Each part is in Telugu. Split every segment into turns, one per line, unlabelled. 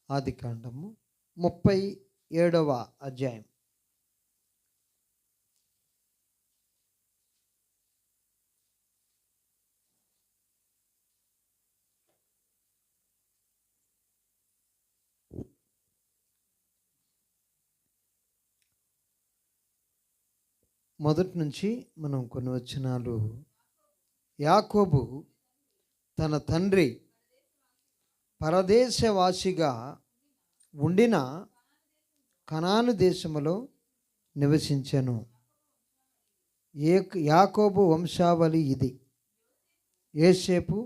ఆదికాండము 37వ అధ్యాయం. మొదటి నుంచి మనం కొన్ని వచనాలు. యాకోబు తన తండ్రి పరదేశవాసిగా ఉండిన కనాను దేశములో నివసించెను. యాకోబు వంశావళి ఇది. యోసేపు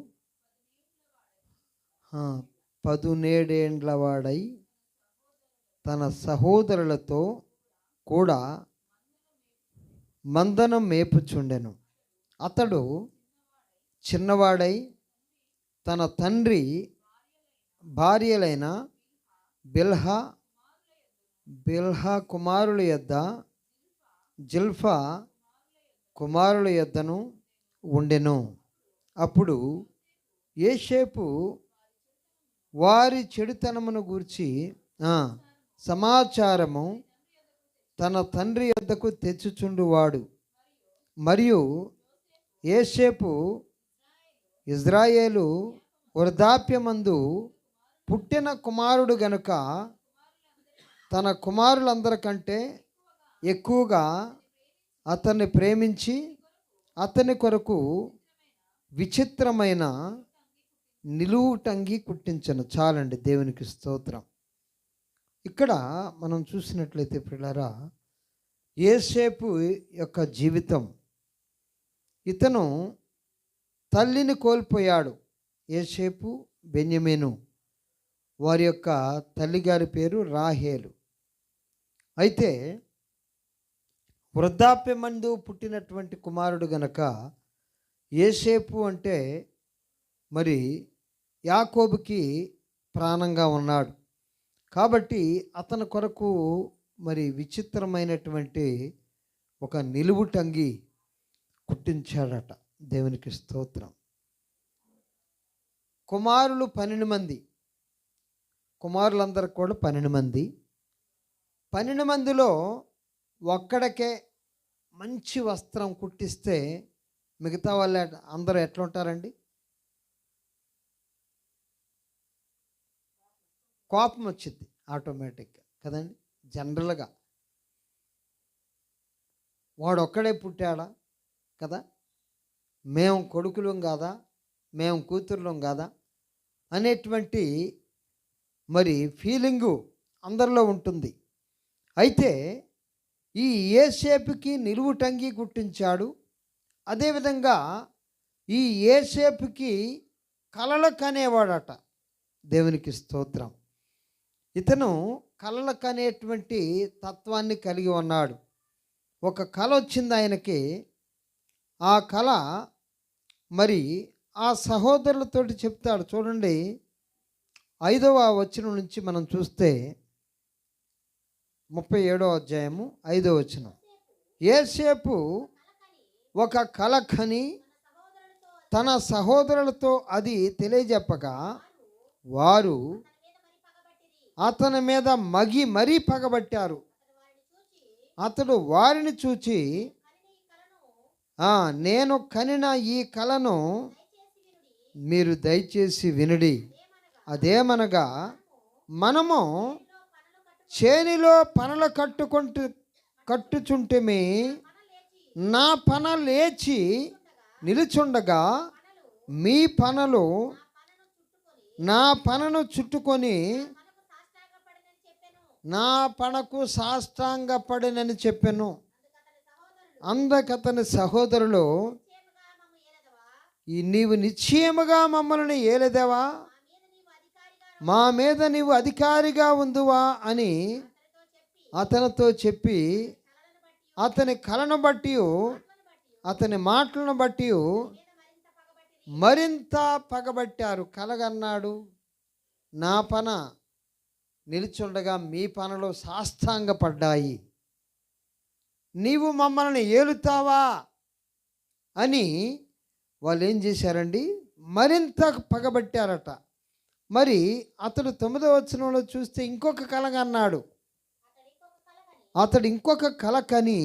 17 వాడై తన సహోదరులతో కూడా మందనం మేపుచుండెను. అతడు చిన్నవాడై తన తండ్రి భార్యలైన బిల్హా కుమారుల యొద్ద, జిల్ఫా కుమారుల యొద్దను ఉండెను. అప్పుడు యోసేపు వారి చెడుతనమును గూర్చి సమాచారము తన తండ్రి యొద్దకు తెచ్చుచుండువాడు. మరియు యోసేపు ఇజ్రాయేలు వృద్ధాప్యమందు పుట్టిన కుమారుడు గనుక తన కుమారులందరికంటే ఎక్కువగా అతన్ని ప్రేమించి అతని కొరకు విచిత్రమైన నిలువుటంగి కుట్టించను. చాలండి, దేవునికి స్తోత్రం. ఇక్కడ మనం చూసినట్లయితే ప్రియులారా, యోసేపు యొక్క జీవితం, ఇతను తల్లిని కోల్పోయాడు. యోసేపు, బెన్యమీను వారి యొక్క తల్లిగారి పేరు రాహేలు. అయితే వృద్ధాప్యమందు పుట్టినటువంటి కుమారుడు గనక యోసేపు అంటే మరి యాకోబుకి ప్రాణంగా ఉన్నాడు. కాబట్టి అతని కొరకు మరి విచిత్రమైనటువంటి ఒక నిలువుటంగి కుట్టించాడట. దేవునికి స్తోత్రం. కుమారులు 12 మంది. కుమారులందరూ కూడా 12 మంది. 12 మందిలో ఒక్కడికే మంచి వస్త్రం కుట్టిస్తే మిగతా వాళ్ళు అందరూ ఎట్లా ఉంటారండి? కోపం వచ్చింది ఆటోమేటిక్గా కదండి. జనరల్గా వాడు ఒక్కడే పుట్టాడా కదా, మేము కొడుకులం కాదా, మేము కూతుర్లం కాదా అనేటువంటి మరి ఫీలింగు అందరిలో ఉంటుంది. అయితే ఈ యోసేపుకి నిలువుటంగి కుట్టించాడు. అదేవిధంగా ఈ యోసేపుకి కలలు కనేవాడట. దేవునికి స్తోత్రం. ఇతను కలలు కనేటువంటి తత్వాన్ని కలిగి ఉన్నాడు. ఒక కల వచ్చింది ఆయనకి. ఆ కళ మరి ఆ సహోదరులతోటి చెప్తాడు. చూడండి, 5వ వచనం నుంచి మనం చూస్తే 37వ అధ్యాయము 5వ వచనం. యోసేపు ఒక కల కని తన సహోదరులతో అది తెలియజెప్పగా వారు అతని మీద మరీ పగబట్టారు. అతడు వారిని చూచి, నేను కనిన ఈ కలను మీరు దయచేసి వినుడి. అదేమనగా, మనము చేనిలో పనలు కట్టుచుంటిమి. నా పన లేచి నిలుచుండగా మీ పనలు నా పనను చుట్టుకొని నా పనకు సాష్టాంగపడినని చెప్పాను. అందుకతని సహోదరులు, నీవు నిశ్చయముగా మమ్మల్ని ఏలేదేవా, మా మీద నీవు అధికారిగా ఉందువా అని అతనితో చెప్పి అతని కలను బట్టి అతని మాటలను బట్టి మరింత పగబట్టారు. కలగన్నాడు, నా పన నిలుచుండగా మీ పనలో సాష్టాంగపడ్డాయి, నీవు మమ్మల్ని ఏలుతావా అని వాళ్ళు ఏం చేశారండి, మరింత పగబట్టారట. మరి అతడు 9వ వచనంలో చూస్తే ఇంకొక కల అన్నాడు. అతడు ఇంకొక కల కని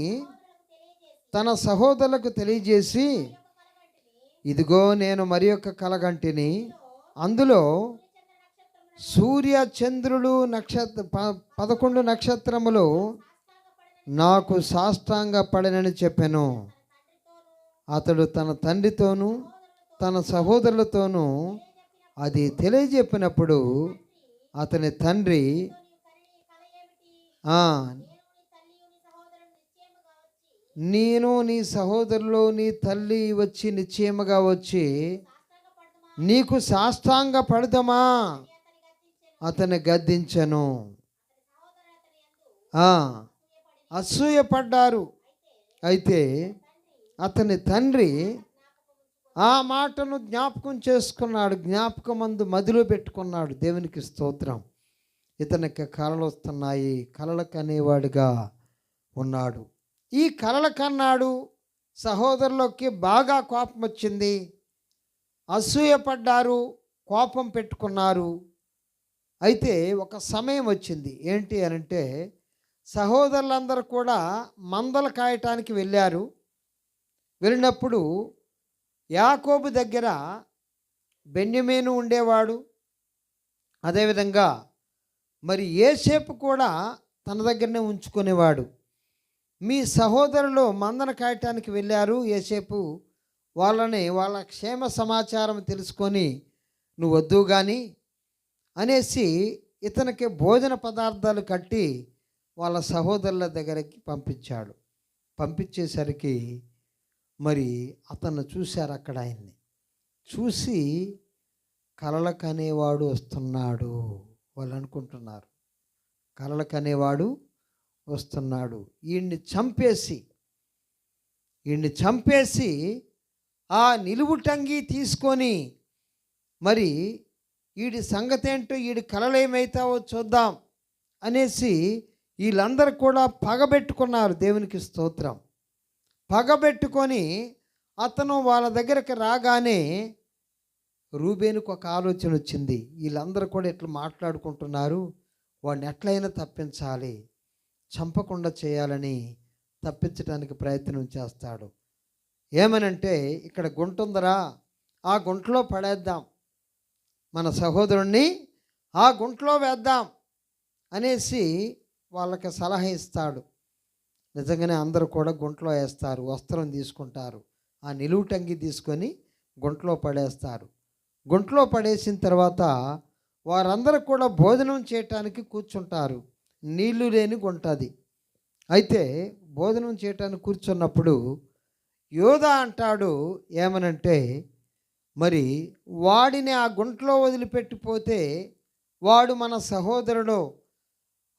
తన సహోదరులకు తెలియజేసి, ఇదిగో నేను మరి యొక్క కలగంటిని, అందులో సూర్య చంద్రులు 11 నక్షత్రములు నాకు సాష్టాంగ పడనని చెప్పాను. అతడు తన తండ్రితోనూ తన సహోదరులతోనూ అది తెలియజెప్పినప్పుడు అతని తండ్రి, నేను నీ సహోదరులు నీ తల్లి వచ్చి నిశ్చయముగా వచ్చి నీకు సాష్టాంగ పడదమా అతని గద్దించను. అసూయపడ్డారు. అయితే అతని తండ్రి ఆ మాటను జ్ఞాపకం చేసుకున్నాడు, జ్ఞాపకమందు మదిలో పెట్టుకున్నాడు. దేవునికి స్తోత్రం. ఇతనికి కలలు వస్తున్నాయి, కలలు కనేవాడుగా ఉన్నాడు. ఈ కలలు కన్నాడు. సహోదరులకి బాగా కోపం వచ్చింది, అసూయపడ్డారు, కోపం పెట్టుకున్నారు. అయితే ఒక సమయం వచ్చింది. ఏంటి అనంటే, సహోదరులందరూ కూడా మందలు కాయటానికి వెళ్ళారు. వెళ్ళినప్పుడు యాకోబు దగ్గర బెన్యమీను ఉండేవాడు. అదేవిధంగా మరి యోసేపు కూడా తన దగ్గరనే ఉంచుకునేవాడు. మీ సహోదరులు మందను కాయటానికి వెళ్ళారు, యోసేపు వాళ్ళ క్షేమ సమాచారం తెలుసుకొని నువ్వు వద్దు కానీ అనేసి ఇతనికి భోజన పదార్థాలు కట్టి వాళ్ళ సహోదరుల దగ్గరికి పంపించాడు. పంపించేసరికి మరి అతను చూశారు. అక్కడ ఆయన్ని చూసి కలల కనేవాడు వస్తున్నాడు వాళ్ళు అనుకుంటున్నారు. కలల కనేవాడు వస్తున్నాడు, ఈయన్ని చంపేసి ఆ నిలువుటంగి తీసుకొని మరి వీడి సంగతి ఏంటో, వీడి కలలేమైతావో చూద్దాం అనేసి వీళ్ళందరూ కూడా పగబెట్టుకున్నారు. దేవునికి స్తోత్రం. పగబెట్టుకొని అతను వాళ్ళ దగ్గరికి రాగానే రూబేనుకు ఒక ఆలోచన వచ్చింది. వీళ్ళందరూ కూడా ఇట్లా మాట్లాడుకుంటున్నారు, వాడిని ఎట్లయినా తప్పించాలి, చంపకుండా చేయాలని తప్పించడానికి ప్రయత్నం చేస్తాడు. ఏమనంటే, ఇక్కడ గుంట ఉందరా, ఆ గుంటలో పడేద్దాం, మన సహోదరుణ్ణి ఆ గుంటలో వేద్దాం అనేసి వాళ్ళకి సలహా ఇస్తాడు. నిజంగానే అందరూ కూడా గుంటలో వేస్తారు. వస్త్రం తీసుకుంటారు, ఆ నిలువుటంగి తీసుకొని గుంటలో పడేస్తారు. గుంటలో పడేసిన తర్వాత వారందరూ కూడా భోజనం చేయటానికి కూర్చుంటారు. నీళ్లు లేని గుంట అది. అయితే భోజనం చేయటానికి కూర్చున్నప్పుడు యోధా అంటాడు, ఏమనంటే, మరి వాడిని ఆ గుంటలో వదిలిపెట్టిపోతే వాడు మన సహోదరుడు,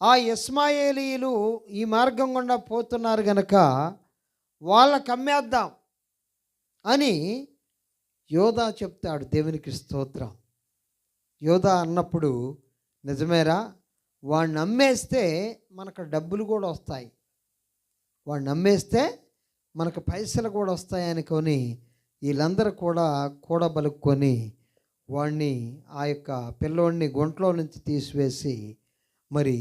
ఆ ఇష్మాయేలీయులు ఈ మార్గం గుండా పోతున్నారు గనక వాళ్ళకి అమ్మేద్దాం అని యోధా చెప్తాడు. దేవునికి స్తోత్రం. యోధా అన్నప్పుడు నిజమేరా, వాడిని అమ్మేస్తే మనకు డబ్బులు కూడా వస్తాయి, వాడిని అమ్మేస్తే మనకు పైసలు కూడా వస్తాయి అనుకొని వీళ్ళందరూ కూడా కూడబలుక్కొని వాడిని, ఆ యొక్క పిల్లోడిని గుంటలో నుంచి తీసివేసి మరి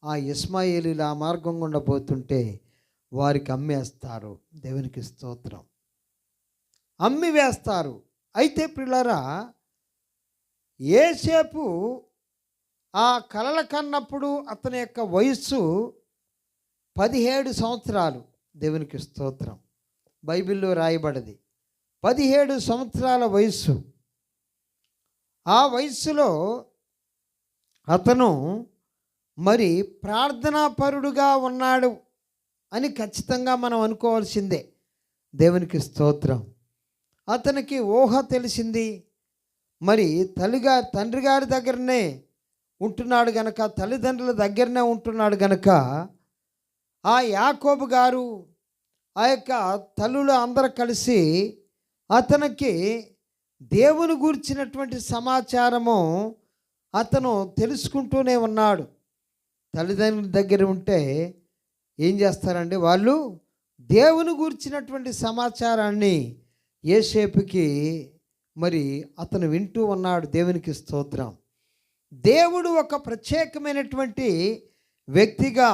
ఆ ఇష్మాయేలీలు ఆ మార్గం గుండా పోతుంటే వారికి అమ్మేస్తారు. దేవునికి స్తోత్రం. అమ్మి వేస్తారు. అయితే పిల్లరా, యోసేపు ఆ కలల కన్నప్పుడు అతని యొక్క వయస్సు 17 సంవత్సరాలు. దేవునికి స్తోత్రం. బైబిల్లో రాయబడింది 17 సంవత్సరాల వయస్సు. ఆ వయస్సులో అతను మరి ప్రార్థనాపరుడుగా ఉన్నాడు అని ఖచ్చితంగా మనం అనుకోవాల్సిందే. దేవునికి స్తోత్రం. అతనికి ఊహ తెలిసింది. మరి తండ్రి గారి దగ్గరనే ఉంటున్నాడు గనక, తల్లిదండ్రుల దగ్గరనే ఉంటున్నాడు గనక ఆ యాకోబు గారు, ఆ యొక్క తల్లులు అందరూ కలిసి అతనికి దేవుని గురించినటువంటి సమాచారము అతను తెలుసుకుంటూనే ఉన్నాడు. తల్లిదండ్రుల దగ్గర ఉంటే ఏం చేస్తారండి, వాళ్ళు దేవుని గురించినటువంటి సమాచారాన్ని యోసేపుకి మరి అతను వింటూ ఉన్నాడు. దేవునికి స్తోత్రం. దేవుడు ఒక ప్రత్యేకమైనటువంటి వ్యక్తిగా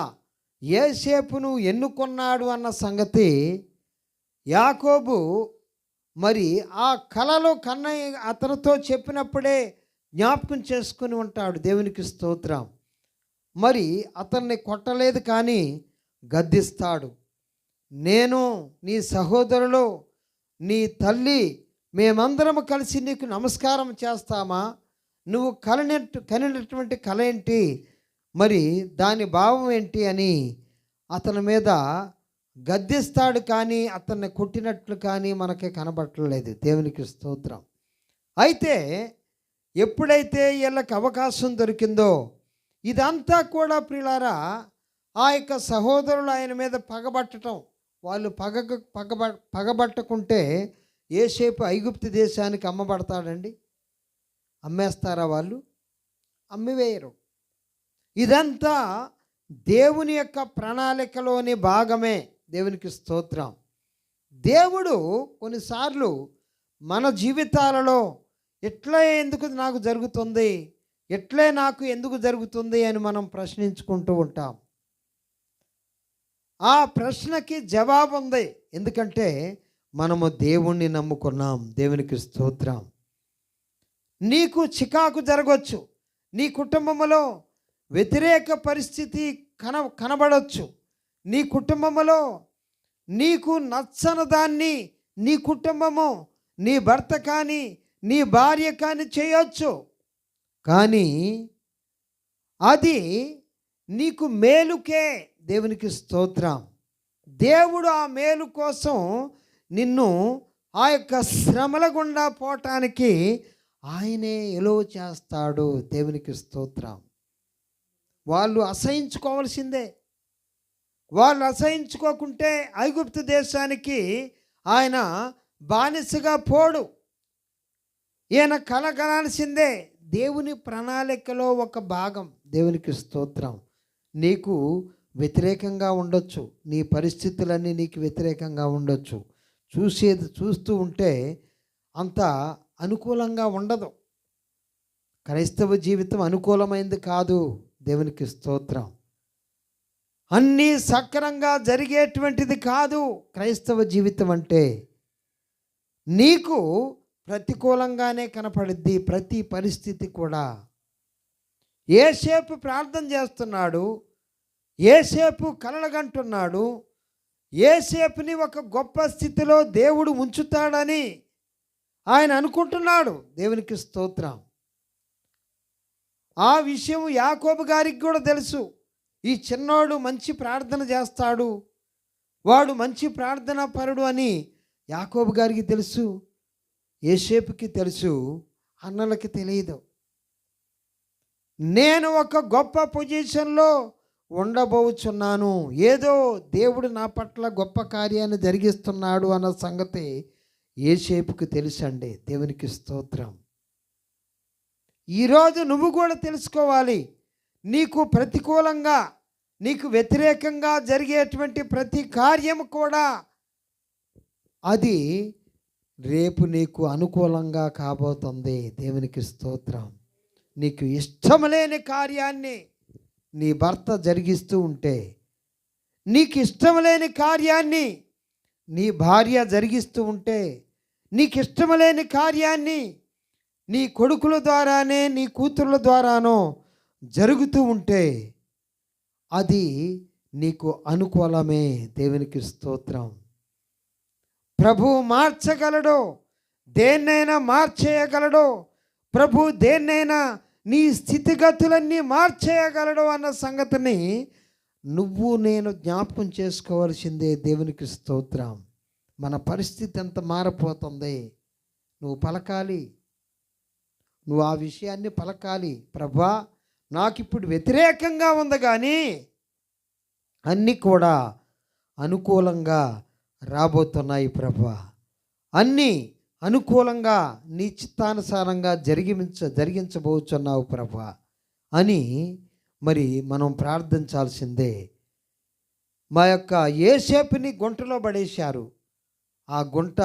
యోసేపును ఎన్నుకున్నాడు అన్న సంగతి యాకోబు మరి ఆ కలలో కన్నయ్య అతనితో చెప్పినప్పుడే జ్ఞాపకం చేసుకుని ఉంటాడు. దేవునికి స్తోత్రం. మరి అతన్ని కొట్టలేదు కానీ గద్దిస్తాడు. నేను, నీ సహోదరులు, నీ తల్లి మేమందరం కలిసి నీకు నమస్కారం చేస్తామా? నువ్వు కనినటువంటి కల ఏంటి, మరి దాని భావం ఏంటి అని అతని మీద గద్దిస్తాడు. కానీ అతన్ని కొట్టినట్లు కానీ మనకి కనబట్టలేదు. దేవునికి స్తోత్రం. అయితే ఎప్పుడైతే వీళ్ళకి అవకాశం దొరికిందో ఇదంతా కూడా ప్రియులారా ఆ యొక్క సహోదరులు ఆయన మీద పగబట్టడం, వాళ్ళు పగబట్టకుంటే యోసేపు ఐగుప్తు దేశానికి అమ్మబడతాడండి? అమ్మేస్తారా వాళ్ళు? అమ్మివేయరు. ఇదంతా దేవుని యొక్క ప్రణాళికలోని భాగమే. దేవునికి స్తోత్రం. దేవుడు కొన్నిసార్లు మన జీవితాలలో ఎట్లా ఎందుకు నాకు జరుగుతుంది, ఎట్లే నాకు ఎందుకు జరుగుతుంది అని మనం ప్రశ్నించుకుంటూ ఉంటాం. ఆ ప్రశ్నకి జవాబు ఉంది. ఎందుకంటే మనము దేవుణ్ణి నమ్ముకున్నాం. దేవునికి స్తోత్రం. నీకు చికాకు జరగవచ్చు, నీ కుటుంబంలో వ్యతిరేక పరిస్థితి కనబడవచ్చు, నీ కుటుంబంలో నీకు నచ్చని దాన్ని నీ కుటుంబము, నీ భర్త కానీ నీ భార్య కానీ చేయొచ్చు. కానీ అది నీకు మేలుకే. దేవునికి స్తోత్రం. దేవుడు ఆ మేలు కోసం నిన్ను ఆ యొక్క శ్రమల గుండా పోవటానికి ఆయనే ఎలో చేస్తాడు. దేవునికి స్తోత్రం. వాళ్ళు అసహించుకోవాల్సిందే. వాళ్ళు అసహించుకోకుంటే ఐగుప్తు దేశానికి ఆయన బానిసగా పోడు. ఈయన కలగలాల్సిందే. దేవుని ప్రణాళికలో ఒక భాగం. దేవునికి స్తోత్రం. నీకు వ్యతిరేకంగా ఉండొచ్చు, నీ పరిస్థితులన్నీ నీకు వ్యతిరేకంగా ఉండొచ్చు. చూస్తూ ఉంటే అంత అనుకూలంగా ఉండదు. క్రైస్తవ జీవితం అనుకూలమైంది కాదు. దేవునికి స్తోత్రం. అన్నీ సక్రంగా జరిగేటువంటిది కాదు క్రైస్తవ జీవితం అంటే. నీకు ప్రతికూలంగానే కనపడుద్ది ప్రతి పరిస్థితి కూడా. యోసేపు ప్రార్థన చేస్తున్నాడు, యోసేపు కలలుగంటున్నాడు, యోసేపుని ఒక గొప్ప స్థితిలో దేవుడు ఉంచుతాడని ఆయన అనుకుంటున్నాడు. దేవునికి స్తోత్రం. ఆ విషయం యాకోబు గారికి కూడా తెలుసు. ఈ చిన్నోడు మంచి ప్రార్థన చేస్తాడు, వాడు మంచి ప్రార్థనా పరుడు అని యాకోబు గారికి తెలుసు, యోసేపుకి తెలుసు, అన్నలకి తెలియదు. నేను ఒక గొప్ప పొజిషన్లో ఉండబోచున్నాను, ఏదో దేవుడు నా పట్ల గొప్ప కార్యాన్ని జరిగిస్తున్నాడు అన్న సంగతి యోసేపుకి తెలుసండి. దేవునికి స్తోత్రం. ఈరోజు నువ్వు కూడా తెలుసుకోవాలి. నీకు ప్రతికూలంగా, నీకు వ్యతిరేకంగా జరిగేటువంటి ప్రతి కార్యము కూడా అది రేపు నీకు అనుకూలంగా కాబోతుంది. దేవునికి స్తోత్రం. నీకు ఇష్టం లేని కార్యాన్ని నీ భర్త జరిగిస్తూ ఉంటే, నీకు ఇష్టం లేని కార్యాన్ని నీ భార్య జరిగిస్తూ ఉంటే, నీకు ఇష్టం లేని కార్యాన్ని నీ కొడుకుల ద్వారానే నీ కూతుర్ల ద్వారానో జరుగుతూ ఉంటే అది నీకు అనుకూలమే. దేవునికి స్తోత్రం. ప్రభు మార్చగలడు, దేన్నైనా మార్చేయగలడు. ప్రభు దేన్నైనా నీ స్థితిగతులన్నీ మార్చేయగలడు అన్న సంగతిని నువ్వు నేను జ్ఞాపకం చేసుకోవాల్సిందే. దేవునికి స్తోత్రం. మన పరిస్థితి ఎంత మారిపోతుంది. నువ్వు పలకాలి, నువ్వు ఆ విషయాన్ని పలకాలి. ప్రభా, నాకు ఇప్పుడు వ్యతిరేకంగా ఉంది కానీ అన్నీ కూడా అనుకూలంగా రాబోతున్నాయి ప్రభా, అన్నీ అనుకూలంగా నీ చిత్తానుసారంగా జరిగించబోతున్నావు ప్రభా అని మరి మనం ప్రార్థించాల్సిందే. మా యొక్క యోసేపుని గుంటలో పడేశారు. ఆ గుంట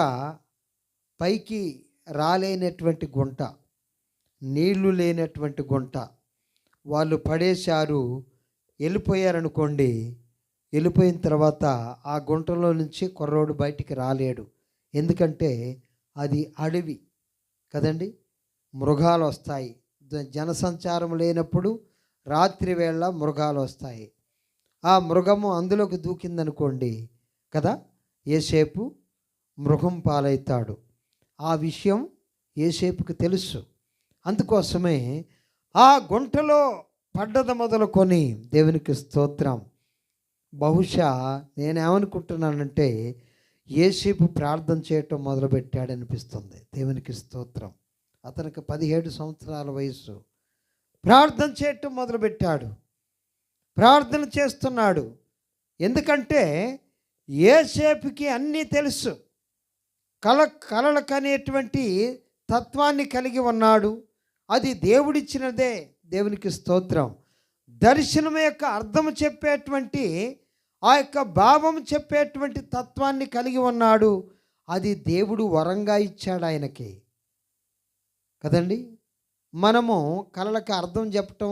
పైకి రాలేనటువంటి గుంట, నీళ్లు లేనటువంటి గుంట. వాళ్ళు పడేశారు, వెళ్ళిపోయారనుకోండి. వెళ్ళిపోయిన తర్వాత ఆ గుంటలో నుంచి కుర్రోడు బయటికి రాలేడు. ఎందుకంటే అది అడవి కదండి. మృగాలు వస్తాయి. జనసంచారం లేనప్పుడు రాత్రి వేళ మృగాలు వస్తాయి. ఆ మృగము అందులోకి దూకిందనుకోండి కదా, యోసేపు మృగం పాలవుతాడు. ఆ విషయం యోసేపుకి తెలుసు. అందుకోసమే ఆ గుంటలో పడ్డది మొదలుకొని దేవునికి స్తోత్రం. బహుశా నేనేమనుకుంటున్నానంటే యోసేపు ప్రార్థన చేయటం మొదలుపెట్టాడనిపిస్తుంది. దేవునికి స్తోత్రం. అతనికి 17 సంవత్సరాల వయసు. ప్రార్థన చేయటం మొదలుపెట్టాడు. ప్రార్థన చేస్తున్నాడు. ఎందుకంటే యోసేపుకి అన్నీ తెలుసు. కలలు కనేటువంటి తత్వాన్ని కలిగి ఉన్నాడు. అది దేవుడిచ్చినదే. దేవునికి స్తోత్రం. దర్శనం యొక్క అర్థం చెప్పేటువంటి ఆ యొక్క భావం చెప్పేటువంటి తత్వాన్ని కలిగి ఉన్నాడు. అది దేవుడు వరంగా ఇచ్చాడు ఆయనకి కదండి. మనము కలలకు అర్థం చెప్పటం,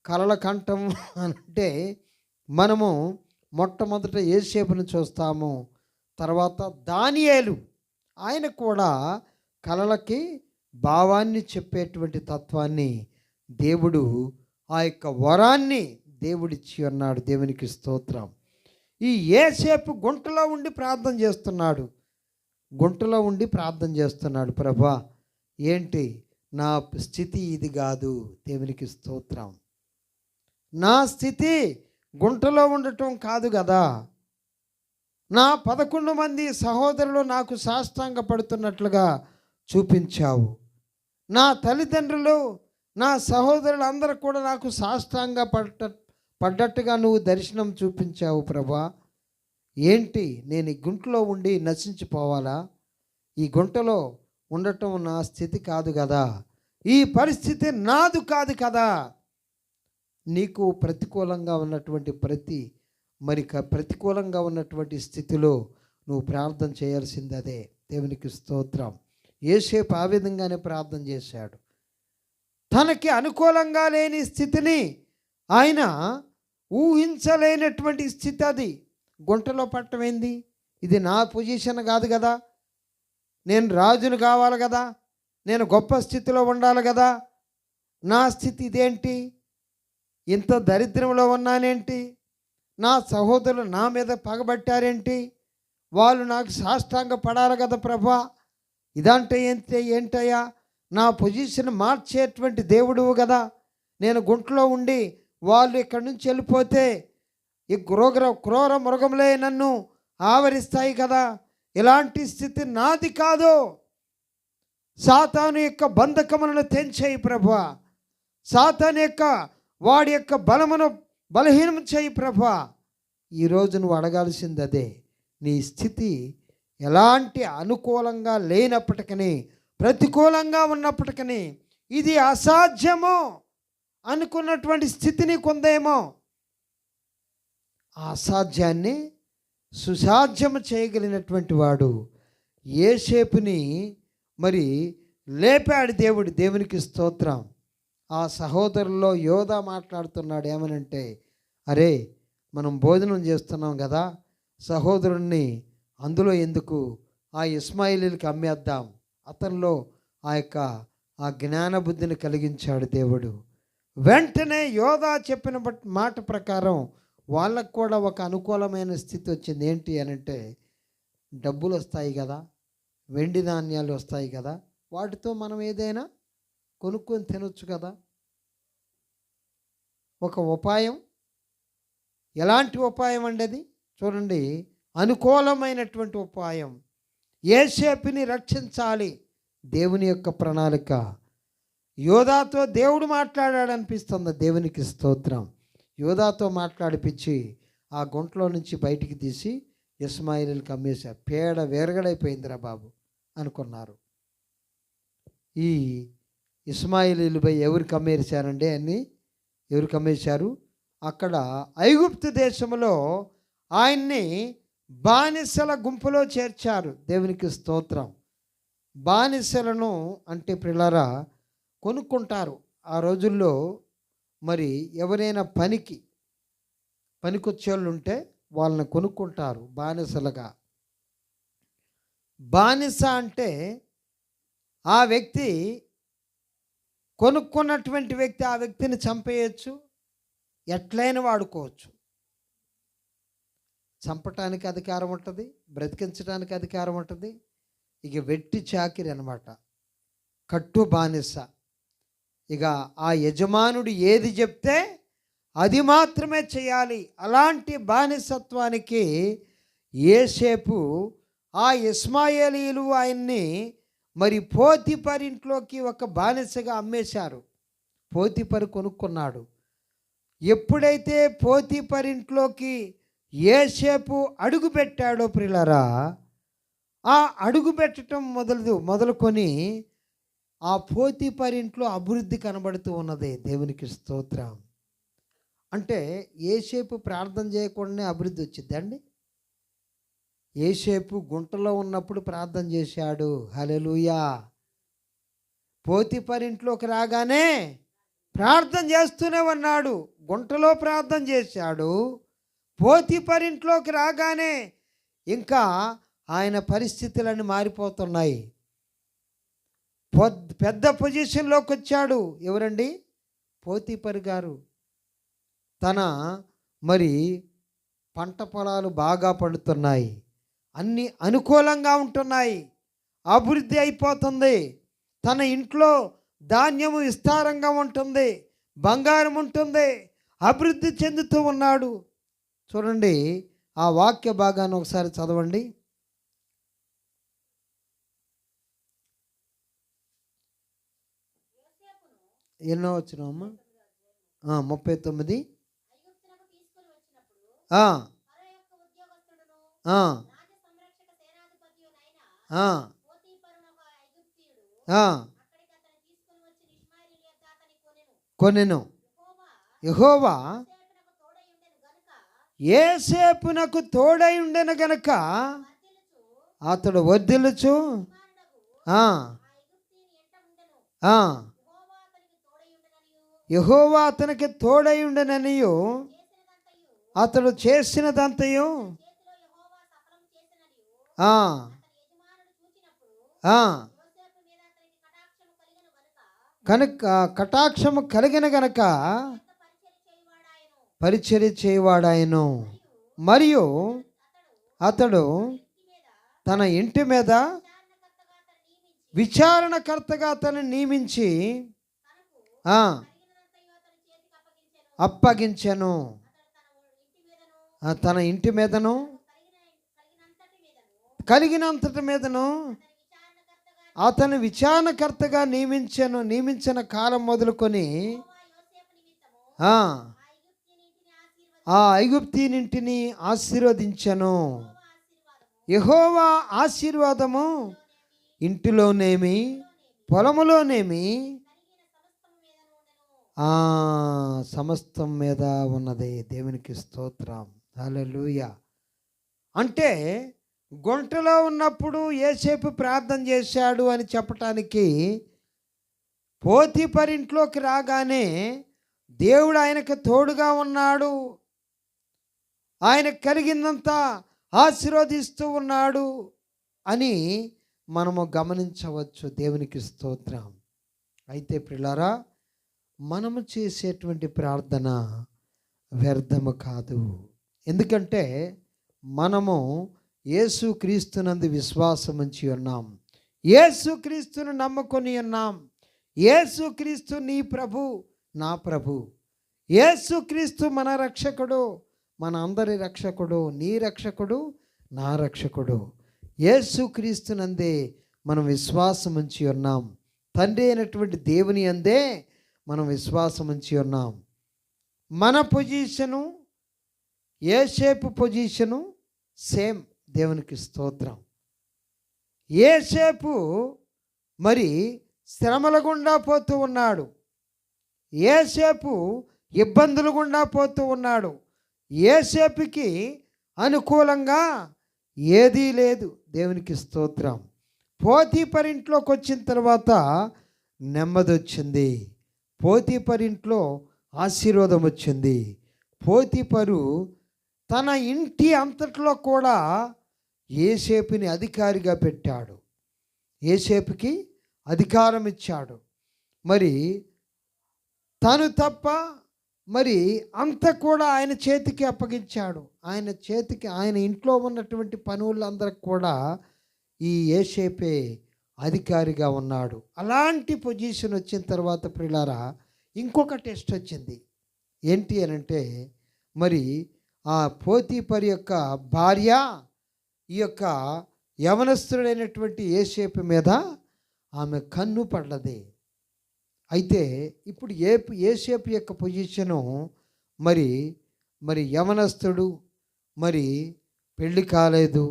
కలల కంఠం అంటే మనము మొట్టమొదట యోసేపును చూస్తాము. తర్వాత దానియేలు, ఆయన కూడా కలలకి భావాన్ని చెప్పేటువంటి తత్వాన్ని దేవుడు, ఆ యొక్క వరాన్ని దేవుడిచ్చి ఉన్నాడు. దేవునికి స్తోత్రం. ఈ యోసేపు గుంటలో ఉండి ప్రార్థన చేస్తున్నాడు. గుంటలో ఉండి ప్రార్థన చేస్తున్నాడు. ప్రభా, ఏంటి నా స్థితి ఇది కాదు. దేవునికి స్తోత్రం. నా స్థితి గుంటలో ఉండటం కాదు కదా. నా 11 మంది సహోదరులు నాకు సాష్టాంగ పడుతున్నట్లుగా చూపించావు. నా తల్లిదండ్రులు, నా సహోదరులు అందరూ కూడా నాకు సాష్టాంగ పడ్డట్టుగా నువ్వు దర్శనం చూపించావు ప్రభా. ఏంటి నేను ఈ గుంటలో ఉండి నశించిపోవాలా? ఈ గుంటలో ఉండటం నా స్థితి కాదు కదా. ఈ పరిస్థితి నాదు కాదు కదా. నీకు ప్రతికూలంగా ఉన్నటువంటి ప్రతికూలంగా ఉన్నటువంటి స్థితిలో నువ్వు ప్రార్థన చేయాల్సింది అదే. దేవునికి స్తోత్రం. యోసేపు ఆ విధంగానే ప్రార్థన చేశాడు. తనకి అనుకూలంగా లేని స్థితిని ఆయన ఊహించలేనటువంటి స్థితి. అది గుంటలో పట్టడం ఏంది? ఇది నా పొజిషన్ కాదు కదా. నేను రాజును కావాలి కదా, నేను గొప్ప స్థితిలో ఉండాలి కదా. నా స్థితి ఇదేంటి? ఇంత దరిద్రంలో ఉన్నానేంటి? నా సహోదరులు నా మీద పగబట్టారేంటి? వాళ్ళు నాకు సాష్టాంగ పడాలి కదా ప్రభా. ఇదంటే ఏంటయ్యా? నా పొజిషన్ మార్చేటువంటి దేవుడువు కదా. నేను గుంటలో ఉండి వాళ్ళు ఇక్కడి నుంచి వెళ్ళిపోతే ఈ క్రూర మృగములే నన్ను ఆవరిస్తాయి కదా. ఇలాంటి స్థితి నాది కాదు. సాతాను యొక్క బంధకములను తెంచేయి ప్రభువా. సాతాను యొక్క వాడి యొక్క బలమును బలహీనం చేయి ప్రభువా. ఈరోజు నువ్వు అడగాల్సింది అదే. నీ స్థితి ఎలాంటి అనుకూలంగా లేనప్పటికీ, ప్రతికూలంగా ఉన్నప్పటికీ, ఇది అసాధ్యము అనుకున్నటువంటి స్థితి నీకుందేమో. ఆ అసాధ్యాన్ని సుసాధ్యము చేయగలిగినటువంటి వాడు యోసేపుని మరి లేపాడు దేవుడు. దేవునికి స్తోత్రం. ఆ సహోదరుల్లో యోధా మాట్లాడుతున్నాడు. ఏమనంటే, అరే మనం భోజనం చేస్తున్నాం కదా, సహోదరుణ్ణి అందులో ఎందుకు, ఆ ఇస్మాయిలీలకి అమ్మేద్దాం. అతనిలో ఆ జ్ఞాన బుద్ధిని కలిగించాడు దేవుడు. వెంటనే యోధా చెప్పిన మాట ప్రకారం వాళ్ళకు కూడా ఒక అనుకూలమైన స్థితి వచ్చింది. ఏంటి అనంటే, డబ్బులు వస్తాయి కదా, వెండి ధాన్యాలు వస్తాయి కదా, వాటితో మనం ఏదైనా కొనుక్కొని తినొచ్చు కదా. ఒక ఉపాయం. ఎలాంటి ఉపాయం అండి అది? చూడండి, అనుకూలమైనటువంటి ఉపాయం. యోసేపుని రక్షించాలి. దేవుని యొక్క ప్రణాళిక. యోధాతో దేవుడు మాట్లాడాడు అనిపిస్తుంది. దేవునికి స్తోత్రం. యోధాతో మాట్లాడిపించి ఆ గుంటలో నుంచి బయటికి తీసి ఇస్మాయిలీలకు అమ్మేశారు. పేడ వేరగడైపోయిందిరా బాబు అనుకున్నారు. ఈ ఇస్మాయిలీలపై ఎవరికి అమ్మేశారండి? అన్ని ఎవరికి అమ్మేశారు? అక్కడ ఐగుప్తు దేశంలో ఆయన్ని బానిసల గుంపులో చేర్చారు. దేవునికి స్తోత్రం. బానిసలను అంటే పిల్లరా కొనుక్కుంటారు. ఆ రోజుల్లో మరి ఎవరైనా పనికొచ్చేవాళ్ళు ఉంటే వాళ్ళని కొనుక్కుంటారు బానిసలుగా. బానిస అంటే ఆ వ్యక్తి, కొనుక్కున్నటువంటి వ్యక్తి ఆ వ్యక్తిని చంపేయచ్చు, ఎట్లయినా వాడుకోవచ్చు. చంపటానికి అధికారం ఉంటుంది, బ్రతికించడానికి అధికారం ఉంటుంది. ఇక వెట్టి చాకిరి అన్నమాట, కట్టు బానిస. ఇక ఆ యజమానుడు ఏది చెప్తే అది మాత్రమే చేయాలి. అలాంటి బానిసత్వానికి యోసేపు, ఆ ఇష్మాయేలీయులు ఆయన్ని మరి పోతీఫరు ఇంట్లోకి ఒక బానిసగా అమ్మేశారు. పోతీఫరు కొనుక్కున్నాడు. ఎప్పుడైతే పోతీఫరు ఇంట్లోకి యోసేపు అడుగు పెట్టాడో ప్రియులారా, ఆ అడుగు పెట్టడం మొదలుకొని ఆ పోతీఫరు ఇంట్లో అభివృద్ధి కనబడుతూ ఉన్నది. దేవునికి స్తోత్రం. అంటే యోసేపు ప్రార్థన చేయకుండానే అభివృద్ధి వచ్చిందండి. యోసేపు గుంటలో ఉన్నప్పుడు ప్రార్థన చేశాడు. హల్లెలూయా. పోతీఫరు ఇంట్లోకి రాగానే ప్రార్థన చేస్తూనే ఉన్నాడు. గుంటలో ప్రార్థన చేశాడు. పోతీఫరు ఇంట్లోకి రాగానే ఇంకా ఆయన పరిస్థితులన్నీ మారిపోతున్నాయి. పెద్ద పొజిషన్లోకి వచ్చాడు. ఎవరండి? పోతీఫరు గారు. తన మరి పంట పొలాలు బాగా పండుతున్నాయి, అన్నీ అనుకూలంగా ఉంటున్నాయి, అభివృద్ధి అయిపోతుంది. తన ఇంట్లో ధాన్యము విస్తారంగా ఉంటుంది, బంగారం ఉంటుంది, అభివృద్ధి చెందుతూ ఉన్నాడు. చూడండి, ఆ వాక్య భాగాన్ని ఒకసారి చదవండి. ఎన్నో వచ్చినామా? 39. కొనెను. యెహోవా యోసేపునకు తోడై ఉండెను గనుక అతడు వర్ధిల్లుచు యెహోవా అతనికి తోడై ఉండెననియు అతడు చేసినదంతయు కనుక కటాక్షము కలిగిన గనక పరిచర్య చేయవాడాయను. మరియు అతడు తన ఇంటి మీద విచారణకర్తగా అతన్ని నియమించి అప్పగించెను. తన ఇంటి మీదను కలిగినంతటి మీదను అతను విచారణకర్తగా నియమించిన కాలం మొదలుకొని ఆ ఐగుప్తీనింటిని ఆశీర్వదించెను. యెహోవా ఆశీర్వాదము ఇంటిలోనేమి పొలములోనేమి సమస్తం మీద ఉన్నది. దేవునికి స్తోత్రం. హల్లెలూయా. అంటే గుంటలో ఉన్నప్పుడు యోసేపు ప్రార్థన చేశాడు అని చెప్పటానికి, పోతీఫరు ఇంట్లోకి రాగానే దేవుడు ఆయనకు తోడుగా ఉన్నాడు, ఆయనకు కలిగిందంతా ఆశీర్వదిస్తూ ఉన్నాడు అని మనము గమనించవచ్చు. దేవునికి స్తోత్రం. అయితే ప్రియులారా, మనము చేసేటువంటి ప్రార్థన వ్యర్థము కాదు. ఎందుకంటే మనము యేసుక్రీస్తునందు విశ్వాసం ఉంచి ఉన్నాం, యేసుక్రీస్తును నమ్ముకొని ఉన్నాం. యేసుక్రీస్తు నీ ప్రభు, నా ప్రభు. యేసుక్రీస్తు మన రక్షకుడు, మన అందరి రక్షకుడు, నీ రక్షకుడు, నా రక్షకుడు. యేసుక్రీస్తునందే మనం విశ్వాసం ఉంచి ఉన్నాం. తండ్రి అయినటువంటి దేవుని అందే మనం విశ్వాసం ఉంచి ఉన్నాం. మన పొజిషను, యోసేపు పొజిషను సేమ్. దేవునికి స్తోత్రం. యోసేపు మరి శ్రమల గుండా పోతూ ఉన్నాడు, యోసేపు ఇబ్బందులు గుండా పోతూ ఉన్నాడు. యోసేపుకి అనుకూలంగా ఏదీ లేదు. దేవునికి స్తోత్రం. పోతీఫరు ఇంట్లోకి వచ్చిన తర్వాత నెమ్మది వచ్చింది. పోతీఫరు ఇంట్లో ఆశీర్వాదం వచ్చింది. పోతీఫరు తన ఇంటి అంతట్లో కూడా యోసేపుని అధికారిగా పెట్టాడు. యోసేపుకి అధికారం ఇచ్చాడు. మరి తను తప్ప మరి అంత కూడా ఆయన చేతికి అప్పగించాడు. ఆయన ఇంట్లో ఉన్నటువంటి పనులందరికి కూడా ఈ యోసేపే అధికారిగా ఉన్నాడు. అలాంటి పొజిషన్ వచ్చిన తర్వాత ప్రియులారా ఇంకొక టెస్ట్ వచ్చింది. ఏంటి అని అంటే మరి ఆ పోతీఫరు యొక్క భార్య ఈ యొక్క యవనస్తుడైనటువంటి యోసేపు మీద ఆమె కన్ను పడ్డది. అయితే ఇప్పుడు యోసేపు యొక్క పొజిషను మరి మరి యవనస్తుడు, మరి పెళ్ళి కాలేదు,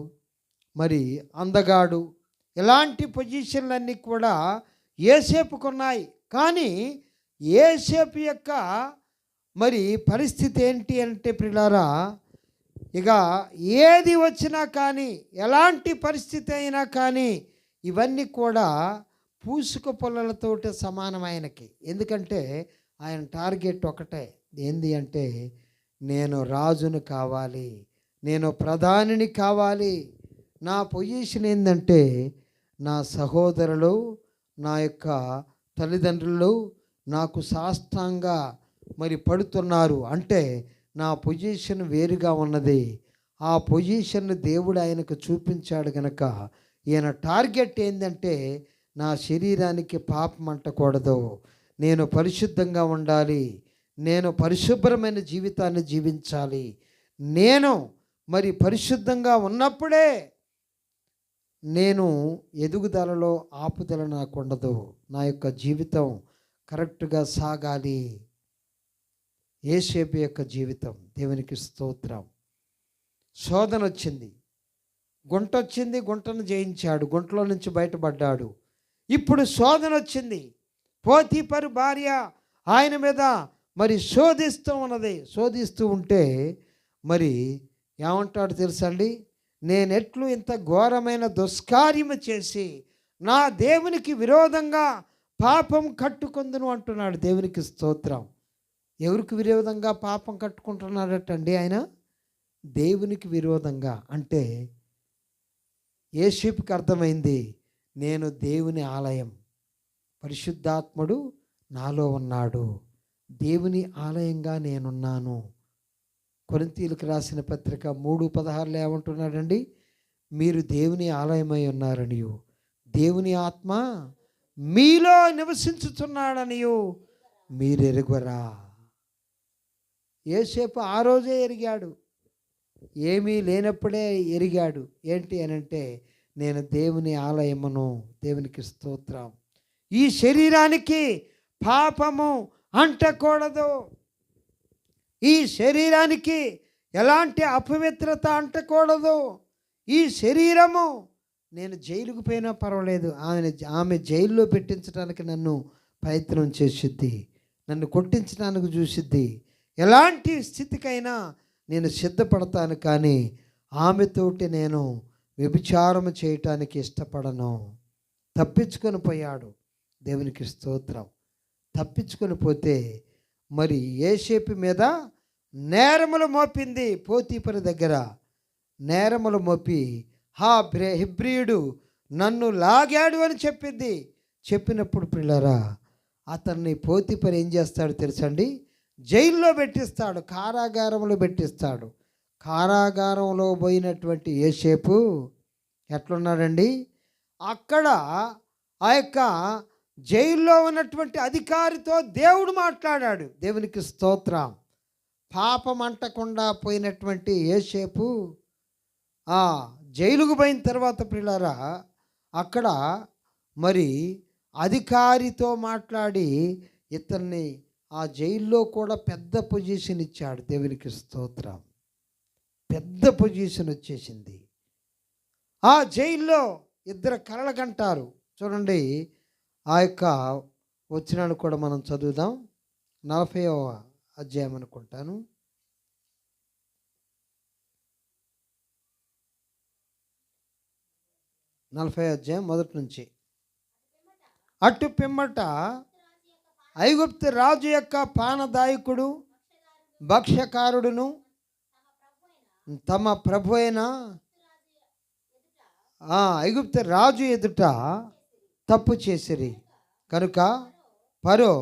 మరి అందగాడు, ఇలాంటి పొజిషన్లన్నీ కూడా యోసేపుకున్నాయి. కానీ యోసేపు యొక్క మరి పరిస్థితి ఏంటి అంటే ప్రియులారా, ఇక ఏది వచ్చినా కానీ, ఎలాంటి పరిస్థితి అయినా కానీ ఇవన్నీ కూడా పూసుక పొల్లలతోటి సమానం ఆయనకి. ఎందుకంటే ఆయన టార్గెట్ ఒకటే, ఏంది అంటే నేను రాజును కావాలి, నేను ప్రధానిని కావాలి. నా పొజిషన్ ఏంటంటే నా సహోదరులు, నా యొక్క తల్లిదండ్రులు నాకు సాష్టాంగా మరి పడుతున్నారు అంటే నా పొజిషన్ వేరుగా ఉన్నది. ఆ పొజిషన్ దేవుడు ఆయనకు చూపించాడు కనుక ఈయన టార్గెట్ ఏంటంటే నా శరీరానికి పాపం అంటకూడదు, నేను పరిశుద్ధంగా ఉండాలి, నేను పరిశుభ్రమైన జీవితాన్ని జీవించాలి. నేను మరి పరిశుద్ధంగా ఉన్నప్పుడే నేను ఎదుగుదలలో ఆపుదల నాకు ఉండదు, నా యొక్క జీవితం కరెక్ట్గా సాగాలి. యోసేపు యొక్క జీవితం, దేవునికి స్తోత్రం. శోధన వచ్చింది, గుంట వచ్చింది, గుంటను జయించాడు, గుంటలో నుంచి బయటపడ్డాడు. ఇప్పుడు శోధన వచ్చింది. పోతీఫరు భార్య ఆయన మీద మరి శోధిస్తూ ఉన్నది. శోధిస్తూ ఉంటే మరి ఏమంటాడు తెలుసండి, నేనెట్లు ఇంత ఘోరమైన దుష్కార్యము చేసి నా దేవునికి విరోధంగా పాపం కట్టుకుందును అంటున్నాడు. దేవునికి స్తోత్రం. ఎవరికి విరోధంగా పాపం కట్టుకుంటున్నాడటండి ఆయన? దేవునికి విరోధంగా. అంటే యోసేపుకి అర్థమైంది, నేను దేవుని ఆలయం, పరిశుద్ధాత్ముడు నాలో ఉన్నాడు, దేవుని ఆలయంగా నేనున్నాను. కొరింథీయులకు రాసిన పత్రిక 3:16 ఏమంటున్నాడండి, మీరు దేవుని ఆలయమై ఉన్నారనియు దేవుని ఆత్మ మీలో నివసించుతున్నాడనియు మీరు ఎరుగురా. యోసేపు ఆ రోజే ఎరిగాడు, ఏమీ లేనప్పుడే ఎరిగాడు. ఏంటి అని అంటే నేను దేవుని ఆలయమును. దేవునికి స్తోత్రం. ఈ శరీరానికి పాపము అంటకూడదు, ఈ శరీరానికి ఎలాంటి అపవిత్రత అంటకూడదు. ఈ శరీరము, నేను జైలుకు పోయినా పర్వాలేదు, ఆమె జైల్లో పెట్టించడానికి నన్ను ప్రయత్నం చేసిద్ది, నన్ను కొట్టించడానికి చూసిద్ది, ఎలాంటి స్థితికైనా నేను సిద్ధపడతాను, కానీ ఆమెతోటి నేను వ్యభిచారం చేయటానికి ఇష్టపడను. తప్పించుకొని పోయాడు. దేవునికి స్తోత్రం. తప్పించుకొని పోతే మరి యోసేపు మీద నేరములు మోపింది. పోతీఫరు దగ్గర నేరములు మోపి హెబ్రీయుడు నన్ను లాగాడు అని చెప్పింది. చెప్పినప్పుడు పిల్లరా అతన్ని పోతీఫరు ఏం చేస్తాడు తెలుసండి, జైల్లో పెట్టిస్తాడు, కారాగారంలో పెట్టిస్తాడు. కారాగారంలో పోయినటువంటి యోసేపు ఎట్లున్నాడండి, అక్కడ ఆ యొక్క జైల్లో ఉన్నటువంటి అధికారితో దేవుడు మాట్లాడాడు. దేవునికి స్తోత్రం. పాపం అంటకుండా పోయినటువంటి యోసేపు ఆ జైలుకు పోయిన తర్వాత ప్రియులారా అక్కడ మరి అధికారితో మాట్లాడి ఇతన్ని ఆ జైల్లో కూడా పెద్ద పొజిషన్ ఇచ్చాడు. దేవునికి స్తోత్రం. పెద్ద పొజిషన్ వచ్చేసింది. ఆ జైల్లో ఇద్దరు కలలకంటారు. చూడండి, ఆ యొక్క వచనాన్ని కూడా మనం చదువుదాం. 40వ అధ్యాయం అనుకుంటాను. నలభై అధ్యాయం మొదటి నుంచి. అటు పిమ్మట ఐగుప్తు రాజు యొక్క పానదాయకుడు భక్ష్యకారుడును తమ ప్రభు అయిన ఐగుప్తు రాజు ఎదుట తప్పు చేసిరి కనుక ఫరో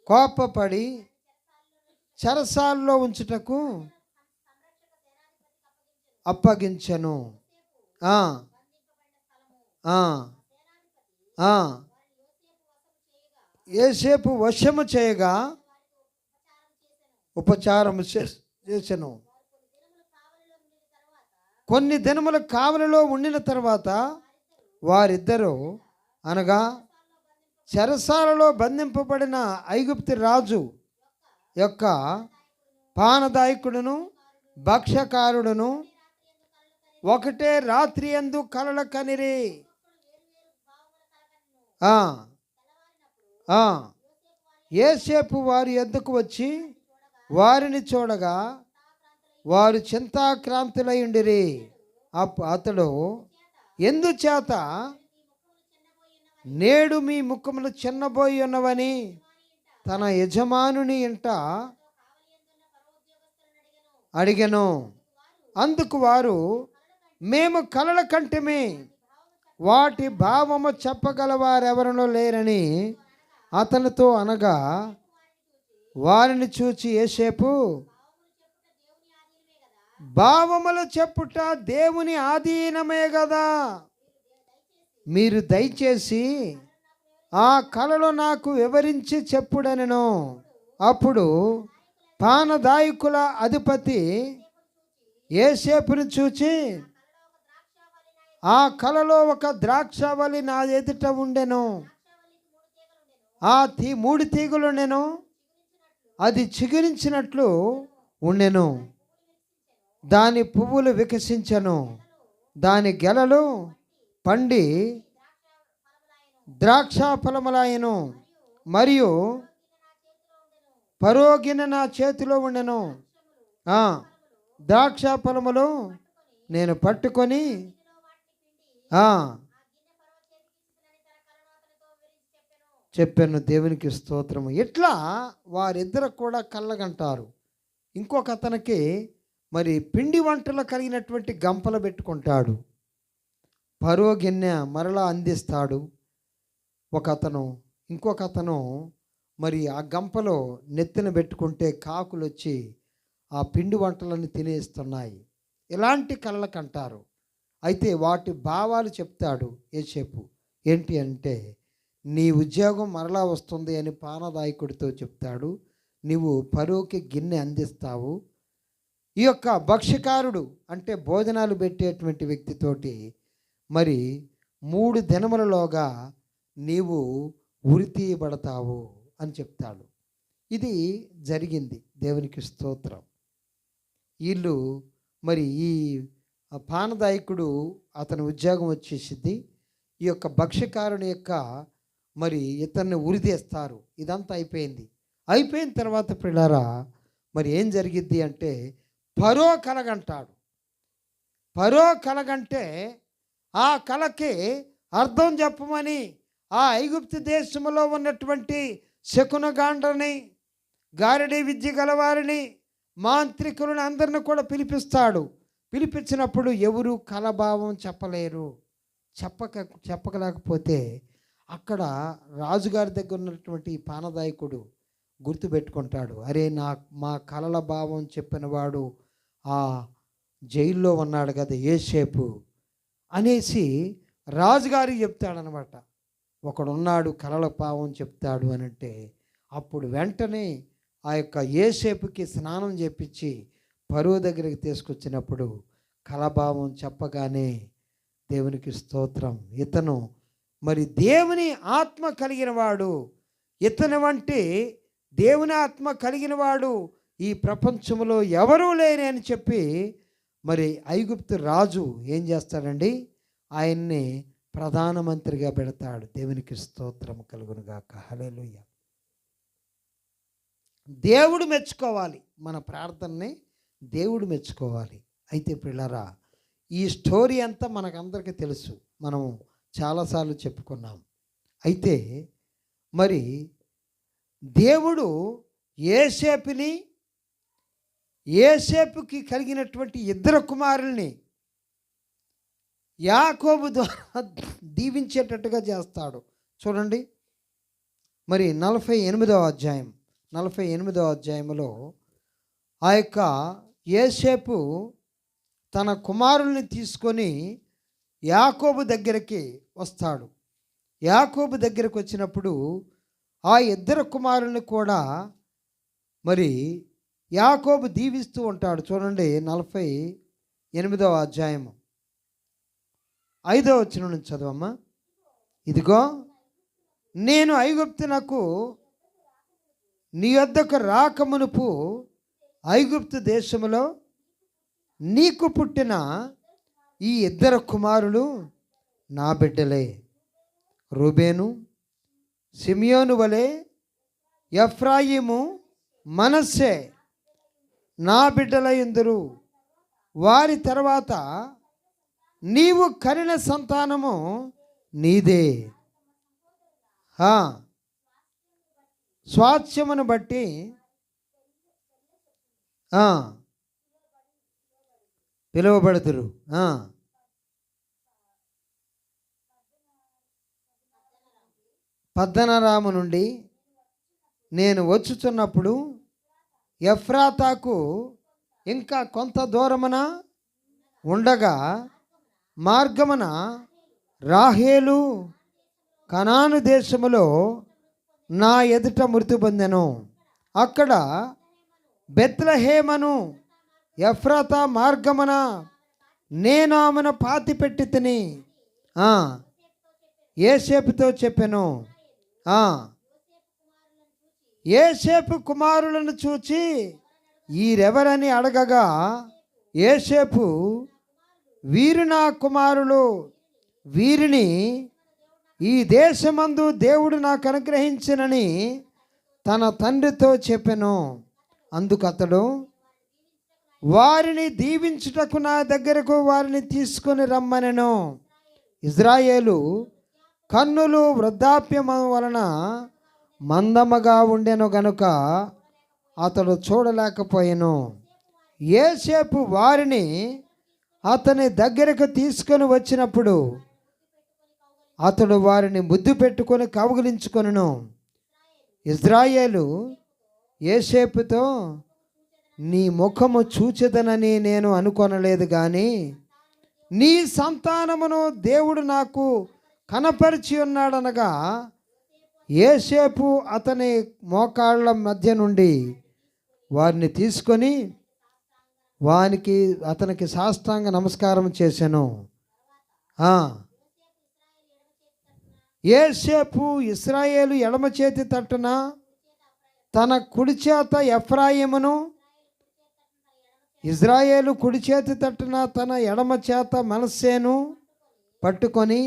కోపపడి చెరసాల్లో ఉంచుటకు అప్పగించెను. యోసేపు వశము చేయగా ఉపచారం చేసెను. కొన్ని దినముల కావలిలో ఉండిన తర్వాత వారిద్దరూ అనగా చెరసాలలో బంధింపబడిన ఐగుప్తు రాజు యొక్క పానదాయకుడును భక్ష్యకారుడును ఒకటే రాత్రి యందు కలల కనిరి. యోసేపు వారి యొద్దకు వచ్చి వారిని చూడగా వారు చింతాక్రాంతులై ఉండిరి. అతడు ఎందుచేత నేడు మీ ముఖములు చిన్నబోయి ఉన్నవని తన యజమానుని ఇంట అడిగెను. అందుకు వారు మేము కలల కంటిమి, వాటి భావము చెప్పగలవారెవరనో లేరని అతనితో అనగా వారిని చూచి యోసేపు భావములు చెప్పుట దేవుని ఆధీనమే కదా, మీరు దయచేసి ఆ కలలో నాకు వివరించి చెప్పుడనెను. అప్పుడు పానదాయకుల అధిపతి యోసేపును చూచి ఆ కలలో ఒక ద్రాక్షవల్లి నా ఎదుట ఉండెను, ఆ 3 తీగలు ఉండెను, అది చిగురించినట్లు ఉండెను, దాని పువ్వులు వికసించెను, దాని గెలలు పండి ద్రాక్ష ఫలములాయను, మరియు పరోగిన నా చేతిలో ఉండెను. ద్రాక్ష ఫలములు నేను పట్టుకొని చెప్పాను. దేవునికి స్తోత్రము. ఇట్లా వారిద్దరు కూడా కళ్ళగంటారు. ఇంకొక అతనికి మరి పిండి వంటలు కలిగినటువంటి గంపలు పెట్టుకుంటాడు, పరో గిన్నె మరలా అందిస్తాడు ఒక అతను. ఇంకొక అతను మరి ఆ గంపలో నెత్తిన పెట్టుకుంటే కాకులు వచ్చి ఆ పిండి వంటలను తినేస్తున్నాయి. ఇలాంటి కళ్ళకంటారు. అయితే వాటి భావాలు చెప్తాడు యోసేపు. ఏంటి అంటే, నీ ఉద్యోగం మరలా వస్తుంది అని పానదాయకుడితో చెప్తాడు. నీవు పరోకి గిన్నె అందిస్తావు. ఈ యొక్క భక్ష్యకారుడు అంటే భోజనాలు పెట్టేటువంటి వ్యక్తితోటి మరి 3 దినములలోగా నీవు ఉరి తీయబడతావు అని చెప్తాడు. ఇది జరిగింది. దేవునికి స్తోత్రం. వీళ్ళు మరి ఈ పానదాయకుడు అతని ఉద్యోగం వచ్చేసింది. ఈ యొక్క భక్ష్యకారుని యొక్క మరి ఇతన్ని ఉరిదేస్తారు. ఇదంతా అయిపోయింది. అయిపోయిన తర్వాత పిల్లారా మరి ఏం జరిగిద్ది అంటే, ఫరో కలగంటాడు. ఫరో కలగంటే ఆ కలకి అర్థం చెప్పమని ఆ ఐగుప్తు దేశంలో ఉన్నటువంటి శకునగాండ్రని, గారడీ విద్య గలవారిని, మాంత్రికులను అందరిని కూడా పిలిపిస్తాడు. పిలిపించినప్పుడు ఎవరు కలభావం చెప్పలేరు. చెప్పలేకపోతే అక్కడ రాజుగారి దగ్గర ఉన్నటువంటి పానదాయకుడు గుర్తుపెట్టుకుంటాడు. అరే, మా కలల భావం చెప్పినవాడు ఆ జైల్లో ఉన్నాడు కదా యోసేపు అనేసి రాజుగారికి చెప్తాడనమాట. ఒకడున్నాడు కలల భావం చెప్తాడు అని అంటే, అప్పుడు వెంటనే ఆ యొక్క యోసేపుకి స్నానం చేపించి పరువు దగ్గరికి తీసుకొచ్చినప్పుడు కలభావం చెప్పగానే దేవునికి స్తోత్రం, ఇతను మరి దేవుని ఆత్మ కలిగిన వాడు, ఇతని వంటి దేవుని ఆత్మ కలిగిన వాడు ఈ ప్రపంచంలో ఎవరూ లేని అని చెప్పి మరి ఐగుప్తు రాజు ఏం చేస్తాడండి, ఆయన్ని ప్రధానమంత్రిగా పెడతాడు. దేవునికి స్తోత్రం కలుగునుగాక. హల్లెలూయా. దేవుడు మెచ్చుకోవాలి, మన ప్రార్థనని దేవుడు మెచ్చుకోవాలి. అయితే పిల్లరా, ఈ స్టోరీ అంతా మనకందరికీ తెలుసు. మనం చాలాసార్లు చెప్పుకున్నాం. అయితే మరి దేవుడు యోసేపుకి కలిగినటువంటి ఇద్దరు కుమారుల్ని యాకోబు ద్వారా దీవించేటట్టుగా చేస్తాడు. చూడండి, మరి 48వ అధ్యాయంలో ఆ యొక్క యోసేపు తన కుమారుల్ని తీసుకొని యాకోబు దగ్గరికి వస్తాడు. యాకోబు దగ్గరికి వచ్చినప్పుడు ఆ ఇద్దరు కుమారుల్ని కూడా మరి యాకోబు దీవిస్తూ ఉంటాడు. చూడండి, 48వ అధ్యాయము 5వ వచనం నుంచి చదవమ్మా. ఇదిగో నేను ఐగుప్తునకు నీ వద్దకు రాకమునుపు ఐగుప్తు దేశములో నీకు పుట్టిన ఈ ఇద్దరు కుమారులు నా బిడ్డలే. రూబేను సిమియోను వలె ఎఫ్రాయిము మనస్సే నా బిడ్డలయందురు. వారి తర్వాత నీవు కనిన సంతానము నీదే. స్వాస్థ్యమును బట్టి పిలువబడుదురు. పద్దనరాము నుండి నేను వచ్చుచున్నప్పుడు ఎఫ్రాతాకు ఇంకా కొంత దూరమున ఉండగా మార్గమున రాహేలు కనాను దేశములో నా ఎదుట మృతి పొందెను. అక్కడ బెత్లెహేమను ఎఫ్రాతా మార్గమున నేను ఆమెను పాతిపెట్టి తిని యోసేపుతో చెప్పెను. యోసేపు కుమారులను చూచి వీరెవరని అడగగా యోసేపు, వీరు నా కుమారులు, వీరిని ఈ దేశమందు దేవుడు నాకు అనుగ్రహించినని తన తండ్రితో చెప్పెను. అందుకు అతడు, వారిని దీవించుటకు నా దగ్గరకు వారిని తీసుకొని రమ్మనెను. ఇజ్రాయేలు కన్నులు వృద్ధాప్యము వలన మందముగా ఉండెను గనుక అతడు చూడలేకపోయెను. యోసేపు వారిని అతని దగ్గరకు తీసుకొని వచ్చినప్పుడు అతడు వారిని ముద్దు పెట్టుకొని కౌగిలించుకొనెను. ఇజ్రాయేలు యోసేపుతో, నీ ముఖము చూచెదనని నేను అనుకొనలేదు, కానీ నీ సంతానమును దేవుడు నాకు కనపరిచి ఉన్నాడనగా యోసేపు అతని మోకాళ్ళ మధ్య నుండి వారిని తీసుకొని అతనికి సాష్టాంగ నమస్కారం చేశాను. యోసేపు ఇశ్రాయేలు ఎడమ చేతి తట్టున తన కుడి చేత ఎఫ్రాయిమును, ఇజ్రాయేలు కుడి చేతి తట్టున తన ఎడమ చేత మనస్సేను పట్టుకొని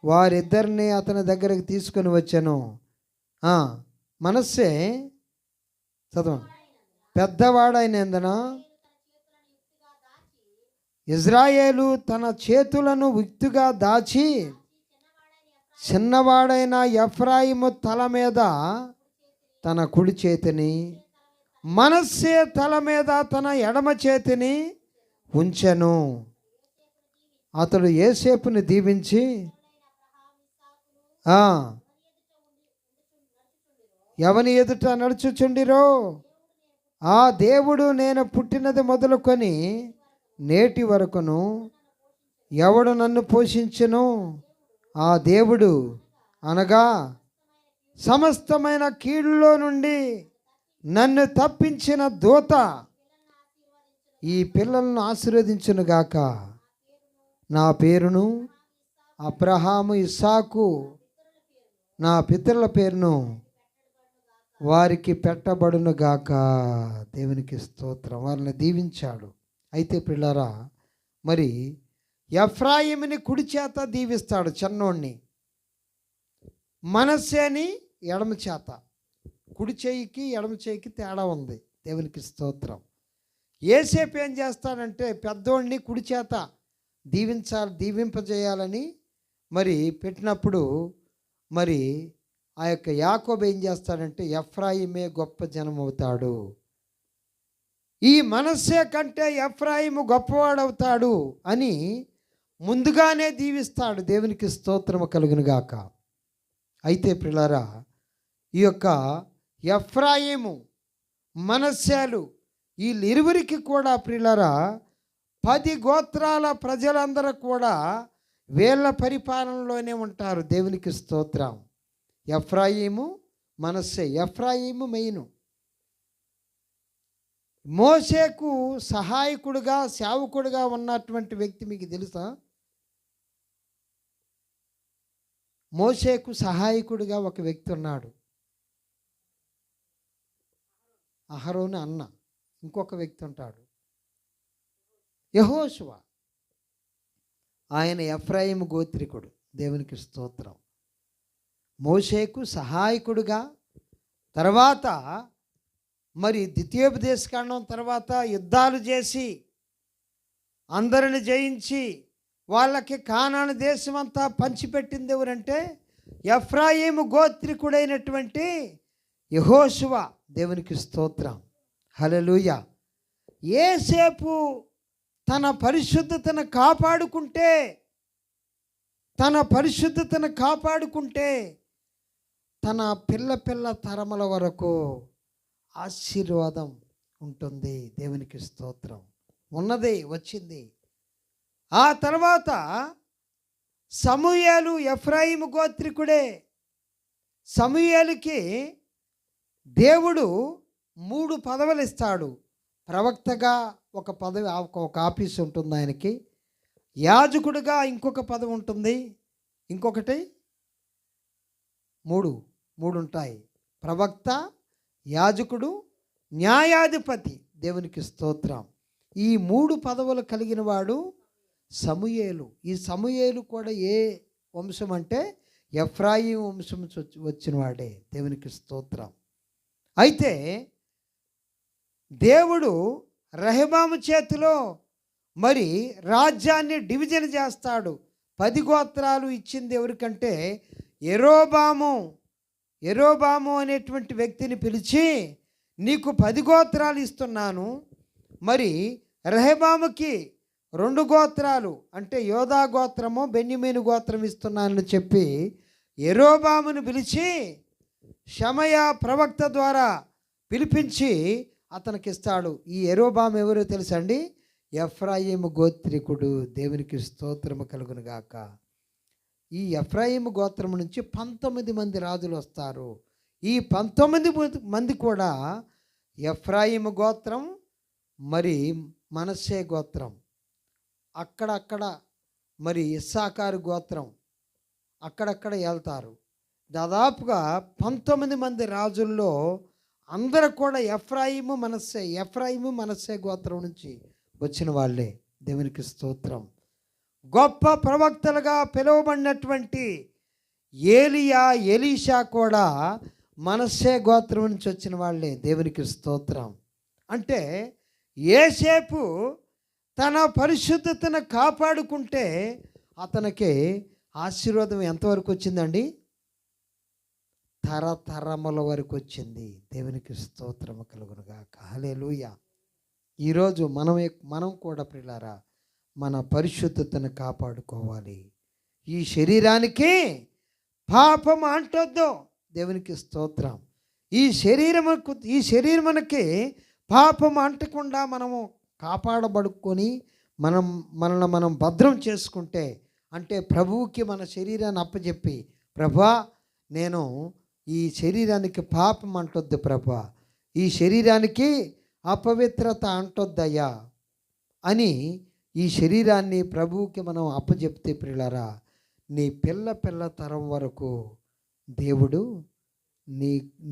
వారిద్దరిని అతని దగ్గరికి తీసుకొని వచ్చాను. మనస్సే చదవండి. పెద్దవాడైనందున ఇజ్రాయేలు తన చేతులను యుక్తిగా దాచి చిన్నవాడైన ఎఫ్రాయిము తల మీద తన కుడి చేతిని, మనస్సే తల మీద తన ఎడమ చేతిని ఉంచెను. అతడు యోసేపుని దీవించి, ఎవని ఎదుట నడుచుచుండిరో ఆ దేవుడు నేను పుట్టినది మొదలుకొని నేటి వరకును ఎవడు నన్ను పోషించెను, ఆ దేవుడు అనగా సమస్తమైన కీడులో నుండి నన్ను తప్పించిన దూత ఈ పిల్లలను ఆశీర్వదించునుగాక. నా పేరును అబ్రహాము, ఇస్సాకు నా పితరుల పేరును వారికి పెట్టబడునుగాక. దేవునికి స్తోత్రం. వారిని దీవించాడు. అయితే పిల్లరా, మరి ఎఫ్రాయిముని కుడి చేత దీవిస్తాడు చిన్నోడిని, మనస్సేని ఎడమ చేత. కుడి చేయికి ఎడమ చేయికి తేడా ఉంది. దేవునికి స్తోత్రం. యోసేపు ఏం చేస్తాడంటే పెద్దోడిని కుడి చేత దీవింపజేయాలని మరి పెట్టినప్పుడు మరి ఆ యొక్క యాకోబు ఏం చేస్తాడంటే ఎఫ్రాయిమే గొప్ప జనం అవుతాడు, ఈ మనస్సే కంటే ఎఫ్రాయిము గొప్పవాడవుతాడు అని ముందుగానే దీవిస్తాడు. దేవునికి స్తోత్రము కలుగును గాక. అయితే ప్రియులారా, ఈ యొక్క ఎఫ్రాయిము మనస్సేలు వీళ్ళిరువురికి కూడా ప్రియులారా 10 గోత్రాల ప్రజలందరూ కూడా వీళ్ళ పరిపాలనలోనే ఉంటారు. దేవునికి స్తోత్రం. ఎఫ్రాయిము మనస్సే. ఎఫ్రాయిము మెయిను. మోషేకు సహాయకుడుగా సేవకుడుగా ఉన్నటువంటి వ్యక్తి మీకు తెలుసా? మోషేకు సహాయకుడిగా ఒక వ్యక్తి ఉన్నాడు, అహరోను అన్న. ఇంకొక వ్యక్తి ఉంటాడు యెహోషువ. ఆయన ఎఫ్రాయిము గోత్రికుడు. దేవునికి స్తోత్రం. మోషేకు సహాయకుడుగా, తర్వాత మరి ద్వితీయోపదేశకాండం తర్వాత యుద్ధాలు చేసి అందరిని జయించి వాళ్ళకి కానాను దేశం అంతా పంచిపెట్టింది ఎవరంటే ఎఫ్రాయిము గోత్రికుడైనటువంటి యెహోషువ. దేవునికి స్తోత్రం. హల్లెలూయా. యేసేపు తన పరిశుద్ధతను కాపాడుకుంటే తన పిల్ల తరముల వరకు ఆశీర్వాదం ఉంటుంది. దేవునికి స్తోత్రం. ఉన్నది, వచ్చింది. ఆ తర్వాత సమూయేలు ఎఫ్రాయిము గోత్రికుడే. సమూయేలుకి దేవుడు 3 పదవులు ఇస్తాడు. ప్రవక్తగా ఒక పదవి, ఒక ఆఫీస్ ఉంటుంది ఆయనకి. యాజకుడిగా ఇంకొక పదవి ఉంటుంది. ఇంకొకటి 3 ఉంటాయి. ప్రవక్త, యాజకుడు, న్యాయాధిపతి. దేవునికి స్తోత్రం. ఈ 3 పదవులు కలిగిన వాడు సమూయేలు. ఈ సమూయేలు కూడా ఏ వంశం అంటే ఎఫ్రాయిము వంశం వచ్చిన వాడే. దేవునికి స్తోత్రం. అయితే దేవుడు రెహబాము చేతిలో మరి రాజ్యాన్ని డివిజన్ చేస్తాడు. 10 గోత్రాలు ఇచ్చింది ఎవరికంటే యెరోబాము అనేటువంటి వ్యక్తిని పిలిచి, నీకు 10 గోత్రాలు ఇస్తున్నాను, మరి రెహబాముకి 2 గోత్రాలు అంటే యోధా గోత్రము, బెన్యమీను గోత్రం ఇస్తున్నానని చెప్పి యెరోబామును పిలిచి షమయ ప్రవక్త ద్వారా పిలిపించి అతనికి ఇస్తాడు. ఈ యెరోబాము ఎవరో తెలుసండి? ఎఫ్రాయిము గోత్రికుడు. దేవునికి స్తోత్రము కలుగును గాక. ఈ ఎఫ్రాయిము గోత్రం నుంచి 19 మంది రాజులు వస్తారు. ఈ 19 మంది కూడా ఎఫ్రాయిము గోత్రం, మరి మనస్సే గోత్రం, అక్కడక్కడ మరి ఇస్సాకారు గోత్రం అక్కడక్కడ వెళ్తారు. దాదాపుగా 19 మంది రాజుల్లో అందరూ కూడా ఎఫ్రాయిము మనస్సే గోత్రం నుంచి వచ్చిన వాళ్ళే. దేవునికి స్తోత్రం. గొప్ప ప్రవక్తలుగా పిలువబడినటువంటి ఏలియా, ఎలీషా కూడా మనస్సే గోత్రం నుంచి వచ్చిన వాళ్ళే. దేవునికి స్తోత్రం. అంటే యేసేపు తన పరిశుద్ధతను కాపాడుకుంటే అతనికి ఆశీర్వాదం ఎంతవరకు వచ్చిందండి? తరతరముల వరకు వచ్చింది. దేవునికి స్తోత్రము కలుగును గాక. హల్లెలూయా. ఈరోజు మనం కూడా ప్రియులారా మన పరిశుద్ధతను కాపాడుకోవాలి. ఈ శరీరానికి పాపం అంటొద్దు. దేవునికి స్తోత్రం. ఈ శరీరమునకి పాపం అంటకుండా మనము కాపాడబడుకొని మనల్ని మనం భద్రం చేసుకుంటే, అంటే ప్రభువుకి మన శరీరాన్ని అప్పచెప్పి, ప్రభా నేను ఈ శరీరానికి పాపం అంటొద్దు ప్రభా, ఈ శరీరానికి అపవిత్రత అంటొద్దయ్యా అని ఈ శరీరాన్ని ప్రభువుకి మనం అప్పచెప్తే ప్రియులారా, నీ పిల్ల తరం వరకు దేవుడు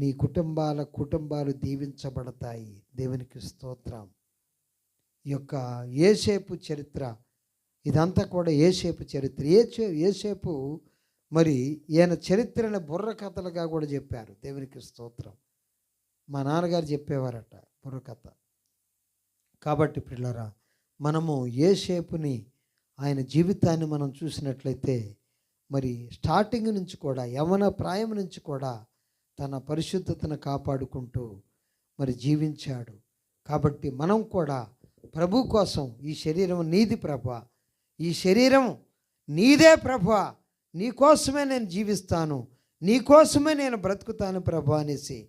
నీ కుటుంబాలు దీవించబడతాయి. దేవునికి స్తోత్రం. ఈ యొక్క యేసేపు చరిత్ర ఇదంతా కూడా యేసేపు చరిత్ర. యేసేపు మరి ఈయన చరిత్రను బుర్ర కథలుగా కూడా చెప్పారు. దేవునికి స్తోత్రం. మా నాన్నగారు చెప్పేవారట బుర్రకథ. కాబట్టి పిల్లరా, మనము యేసేపుని ఆయన జీవితాన్ని మనం చూసినట్లయితే మరి స్టార్టింగ్ నుంచి కూడా యవన ప్రాయం నుంచి కూడా తన పరిశుద్ధతను కాపాడుకుంటూ మరి జీవించాడు. కాబట్టి మనం కూడా ప్రభు కోసం ఈ శరీరం నీది ప్రభువా, ఈ శరీరం నీదే ప్రభువా, నీ కోసమే నేను జీవిస్తాను, నీ కోసమే నేను బ్రతుకుతాను ప్రభువా అనేసి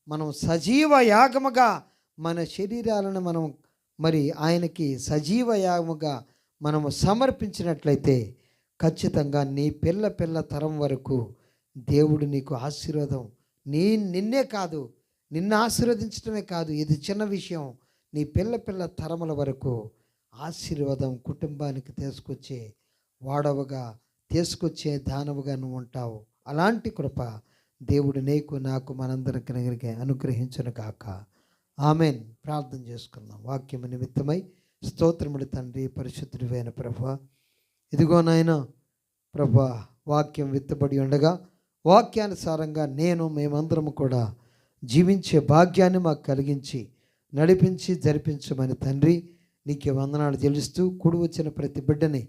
మనం సజీవ యాగముగా మన శరీరాలను మనం మరి ఆయనకి సజీవ యాగముగా మనము సమర్పించినట్లయితే ఖచ్చితంగా నీ పిల్ల తరం వరకు దేవుడు నీకు ఆశీర్వాదం, నిన్నే కాదు, నిన్ను ఆశీర్వదించడమే కాదు, ఇది చిన్న విషయం, నీ పిల్ల తరముల వరకు ఆశీర్వాదం కుటుంబానికి తీసుకొచ్చే వాడవగా, తీసుకొచ్చే దానవుగా నువ్వు ఉంటావు. అలాంటి కృప దేవుడు నీకు నాకు మనందరికి అనుగ్రహించును గాక. ఆమెన్. ప్రార్థన చేసుకుందాం. వాక్యము నిమిత్తమై స్తోత్రములు తండ్రి, పరిశుద్ధుడైన ప్రభువా, ఇదిగో నాయనా ప్రభువా, వాక్యం విత్తబడి ఉండగా వాక్యానుసారంగా మేమందరము కూడా జీవించే భాగ్యాన్ని మాకు కలిగించి నడిపించి జరిపించమని తండ్రి నీకే వందనాలు చెల్లిస్తూ కూడి వచ్చిన ప్రతి బిడ్డని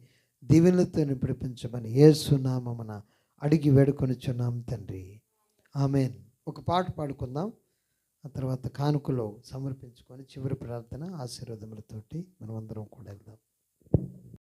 దీవెనలతో నింపించమని యేసు నామమున అడిగి వేడుకొనిచున్నాం తండ్రి. ఆమెన్. ఒక పాట పాడుకుందాం, ఆ తర్వాత కానుకలో సమర్పించుకొని చివరి ప్రార్థన ఆశీర్వాదములతోటి మనం అందరం కూడా వెళ్దాం.